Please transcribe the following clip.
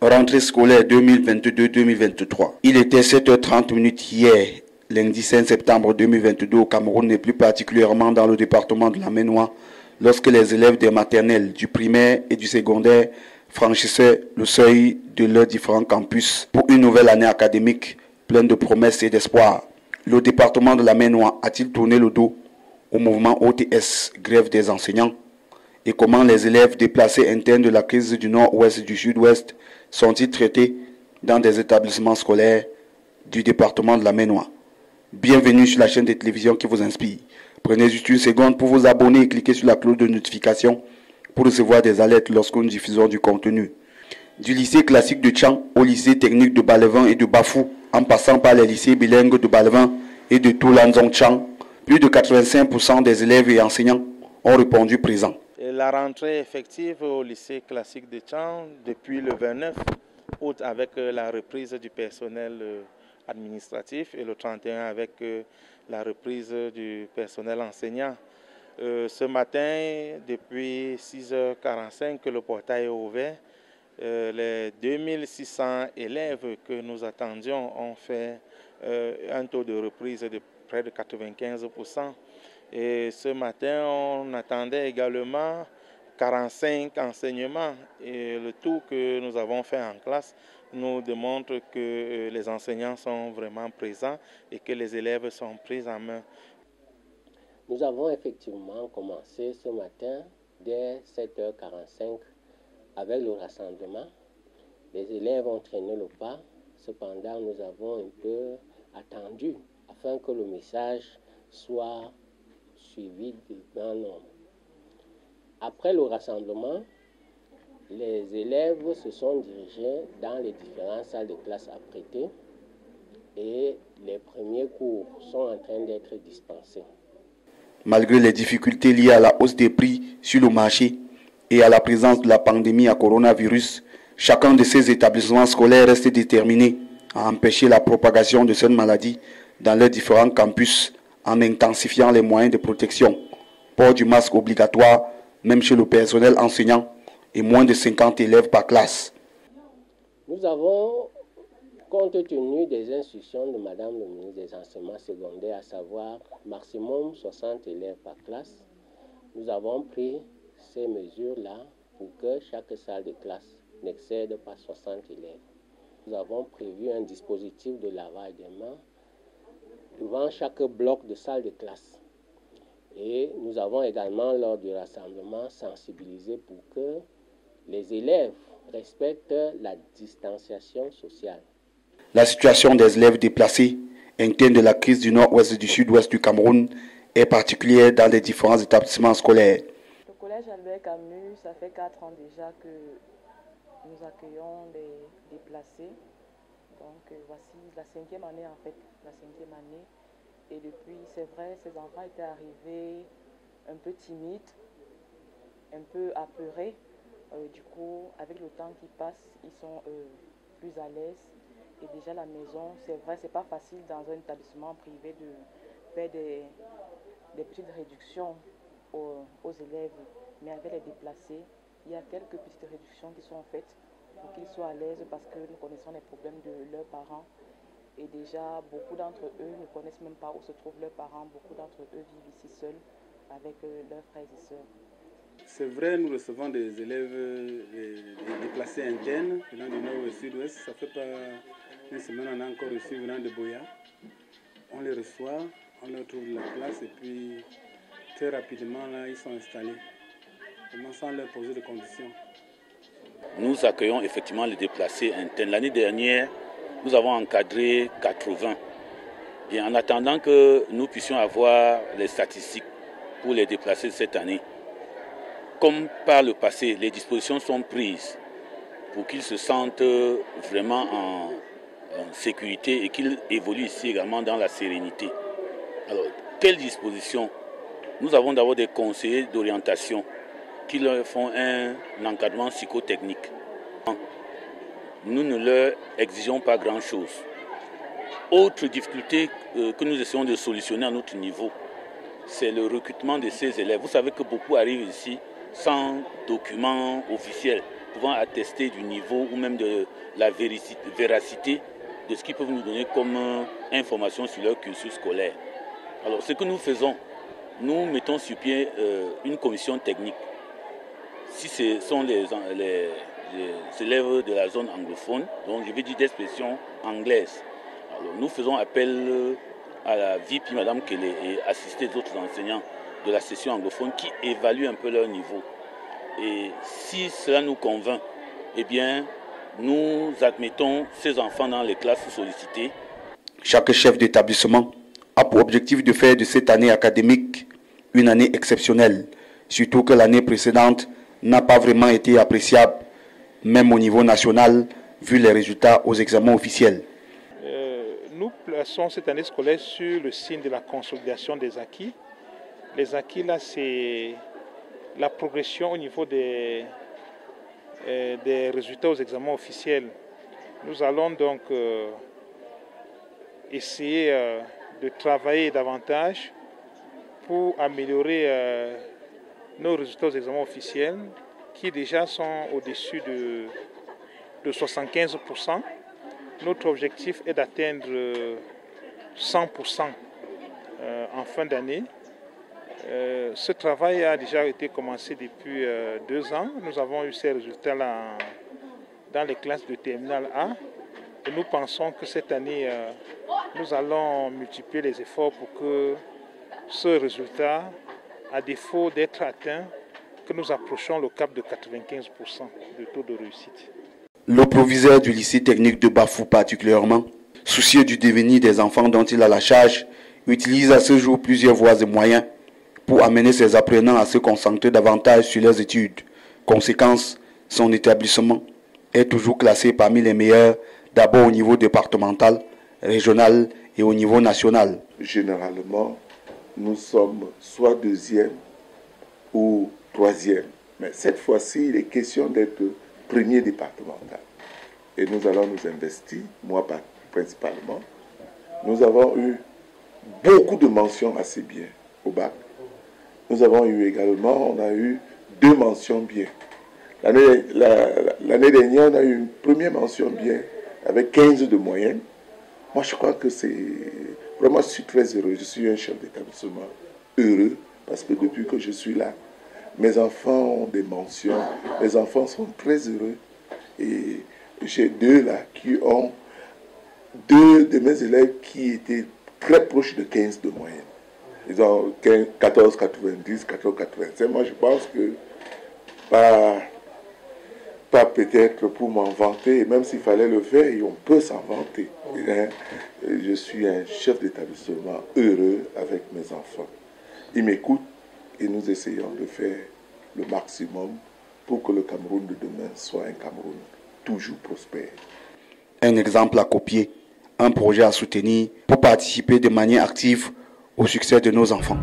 Rentrée scolaire 2022-2023. Il était 7h30 hier, lundi 5 septembre 2022 au Cameroun et plus particulièrement dans le département de la Maine-Ouest, lorsque les élèves des maternelles, du primaire et du secondaire franchissaient le seuil de leurs différents campus pour une nouvelle année académique pleine de promesses et d'espoir. Le département de la Maine-Ouest a-t-il tourné le dos au mouvement OTS, grève des enseignants? Et comment les élèves déplacés internes de la crise du nord-ouest et du sud-ouest sont-ils traités dans des établissements scolaires du département de la Maine-Ouest? Bienvenue sur la chaîne de télévision qui vous inspire. Prenez juste une seconde pour vous abonner et cliquez sur la cloche de notification pour recevoir des alertes lorsque nous diffusons du contenu. Du lycée classique de Tchang au lycée technique de Balevin et de Bafou, en passant par les lycées bilingues de Balevin et de Toulanzong-Tchang, plus de 85% des élèves et enseignants ont répondu présent. La rentrée effective au lycée classique de Tchang depuis le 29 août avec la reprise du personnel administratif et le 31 avec la reprise du personnel enseignant. Ce matin, depuis 6h45 que le portail est ouvert, les 2600 élèves que nous attendions ont fait un taux de reprise de près de 95%. Et ce matin, on attendait également 45 enseignements. Et le tout que nous avons fait en classe nous démontre que les enseignants sont vraiment présents et que les élèves sont pris en main. Nous avons effectivement commencé ce matin dès 7h45 avec le rassemblement. Les élèves ont traîné le pas. Cependant, nous avons un peu attendu afin que le message soit suivi de grand nombre. Après le rassemblement, les élèves se sont dirigés dans les différentes salles de classe apprêtées et les premiers cours sont en train d'être dispensés. Malgré les difficultés liées à la hausse des prix sur le marché et à la présence de la pandémie à coronavirus, chacun de ces établissements scolaires reste déterminé à empêcher la propagation de cette maladie dans leurs différents campus en intensifiant les moyens de protection, port du masque obligatoire, même chez le personnel enseignant, et moins de 50 élèves par classe. Nous avons, compte tenu des instructions de Madame le ministre des Enseignements secondaires, à savoir maximum 60 élèves par classe, nous avons pris ces mesures-là pour que chaque salle de classe n'excède pas 60 élèves. Nous avons prévu un dispositif de lavage des mains devant chaque bloc de salle de classe. Et nous avons également, lors du rassemblement, sensibilisé pour que les élèves respectent la distanciation sociale. La situation des élèves déplacés internes de la crise du nord-ouest et du sud-ouest du Cameroun est particulière dans les différents établissements scolaires. Le collège Albert Camus, ça fait 4 ans déjà que nous accueillons des déplacés. Donc voici la 5e année en fait, la 5e année. Et depuis, c'est vrai, ces enfants étaient arrivés un peu timides, un peu apeurés. Du coup, avec le temps qui passe, ils sont plus à l'aise. Et déjà la maison, c'est vrai, c'est pas facile dans un établissement privé de faire des petites réductions aux élèves. Mais avec les déplacés, il y a quelques petites réductions qui sont faites pour qu'ils soient à l'aise parce que nous connaissons les problèmes de leurs parents. Et déjà, beaucoup d'entre eux ne connaissent même pas où se trouvent leurs parents. Beaucoup d'entre eux vivent ici seuls avec leurs frères et sœurs. C'est vrai, nous recevons des élèves des déplacés internes venant du nord et du sud-ouest. Ça fait pas une semaine, on a encore reçu venant de Boya. On les reçoit, on leur trouve la place et puis très rapidement, là, ils sont installés. Vraiment sans leur poser de conditions. Nous accueillons effectivement les déplacés internes. L'année dernière, nous avons encadré 80. Et en attendant que nous puissions avoir les statistiques pour les déplacés de cette année, comme par le passé, les dispositions sont prises pour qu'ils se sentent vraiment en sécurité et qu'ils évoluent ici également dans la sérénité. Alors, quelles dispositions? Nous avons d'abord des conseillers d'orientation qui leur font un encadrement psychotechnique. Nous ne leur exigeons pas grand-chose. Autre difficulté que nous essayons de solutionner à notre niveau, c'est le recrutement de ces élèves. Vous savez que beaucoup arrivent ici sans documents officiels. pouvant attester du niveau ou même de la véracité de ce qu'ils peuvent nous donner comme information sur leur cursus scolaire. Alors, ce que nous faisons, nous mettons sur pied une commission technique. Si ce sont les élèves de la zone anglophone, donc je vais dire d'expression anglaise, alors, nous faisons appel à la VP, Madame Kele, et assister d'autres enseignants de la session anglophone qui évaluent un peu leur niveau. Et si cela nous convainc, eh bien, nous admettons ces enfants dans les classes sollicitées. Chaque chef d'établissement a pour objectif de faire de cette année académique une année exceptionnelle, surtout que l'année précédente n'a pas vraiment été appréciable, même au niveau national, vu les résultats aux examens officiels. Nous plaçons cette année scolaire sur le signe de la consolidation des acquis. Les acquis, là, c'est la progression au niveau des résultats aux examens officiels. Nous allons donc essayer de travailler davantage pour améliorer nos résultats aux examens officiels qui déjà sont au-dessus de 75%. Notre objectif est d'atteindre 100% en fin d'année. Ce travail a déjà été commencé depuis 2 ans. Nous avons eu ces résultats-là dans les classes de terminale A. Et nous pensons que cette année, nous allons multiplier les efforts pour que ce résultat, à défaut d'être atteint, que nous approchons le cap de 95% de taux de réussite. Le proviseur du lycée technique de Bafou particulièrement, soucieux du devenir des enfants dont il a la charge, utilise à ce jour plusieurs voies et moyens pour amener ses apprenants à se concentrer davantage sur leurs études. Conséquence, son établissement est toujours classé parmi les meilleurs, d'abord au niveau départemental, régional et au niveau national. Généralement, nous sommes soit 2e ou 3e. Mais cette fois-ci, il est question d'être premier départemental. Et nous allons nous investir, moi principalement. Nous avons eu beaucoup de mentions assez bien au bac. Nous avons eu également, on a eu 2 mentions bien. L'année dernière, on a eu une première mention bien avec 15 de moyenne. Moi, je crois que c'est... Vraiment, je suis très heureux. Je suis un chef d'établissement heureux parce que depuis que je suis là, mes enfants ont des mentions. Les enfants sont très heureux. Et j'ai 2 là qui ont... 2 de mes élèves qui étaient très proches de 15 de moyenne. Ils ont 14,90, 14,85. Moi, je pense que pas peut-être pour m'en vanter, même s'il fallait le faire, on peut s'en vanter. Je suis un chef d'établissement heureux avec mes enfants. Ils m'écoutent et nous essayons de faire le maximum pour que le Cameroun de demain soit un Cameroun toujours prospère. Un exemple à copier, un projet à soutenir pour participer de manière active au succès de nos enfants.